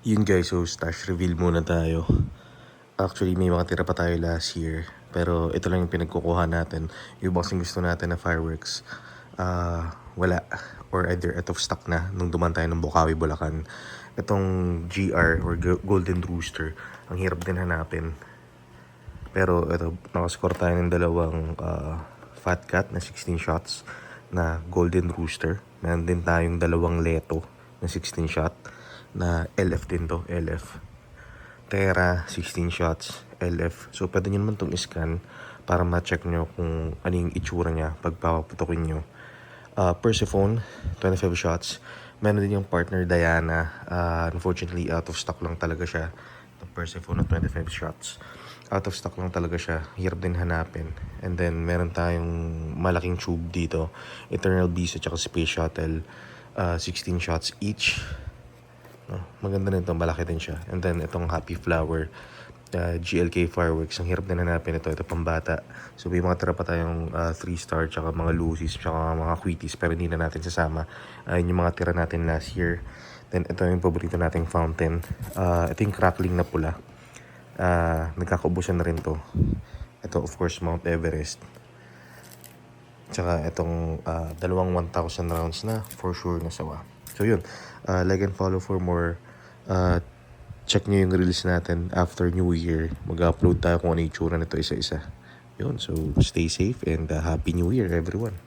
Yun guys, so stash reveal muna tayo. Actually, may mga tira pa tayo last year. Pero ito lang yung pinagkukuha natin. Yung boxing gusto natin na fireworks. Wala. Or either out of stock na nung duman tayo ng Bukawi, Bulacan. Itong GR or Golden Rooster, ang hirap din hanapin. Pero ito, nakascore tayo ng dalawang Fat Cat na 16 shots na Golden Rooster. Meron din tayong dalawang Leto na 16 shot na LF din to, LF. Terra, 16 shots, LF. So, pwede nyo naman itong scan para ma-check nyo kung ano yung itsura niya pag papaputokin nyo. Persephone, 25 shots. Meron din yung partner Diana. Unfortunately, out of stock lang talaga siya. The Persephone na 25 shots. Out of stock lang talaga siya. Hirap din hanapin. And then, meron tayong malaking tube dito. Eternal Beast at saka Space Shuttle. 16 shots each. Maganda rin ito, malaki din siya. And then itong Happy Flower, GLK Fireworks, ang hirap din hanapin ito pambata. So may mga tira pa tayong 3-star, tsaka mga Lucy's, tsaka mga Quitties, pero hindi na natin sasama. Yun yung mga tira natin last year. Then ito yung paborito nating fountain. Ito yung crackling na pula. Nagkakaubusan na rin to. Ito of course Mount Everest. Tsaka itong dalawang 1,000 rounds na for sure na sawa. So yun, like and follow for more. Check nyo yung reels natin after New Year. Mag-upload tayo kung ano yung tsura nito isa-isa. Yun, so stay safe and Happy New Year everyone.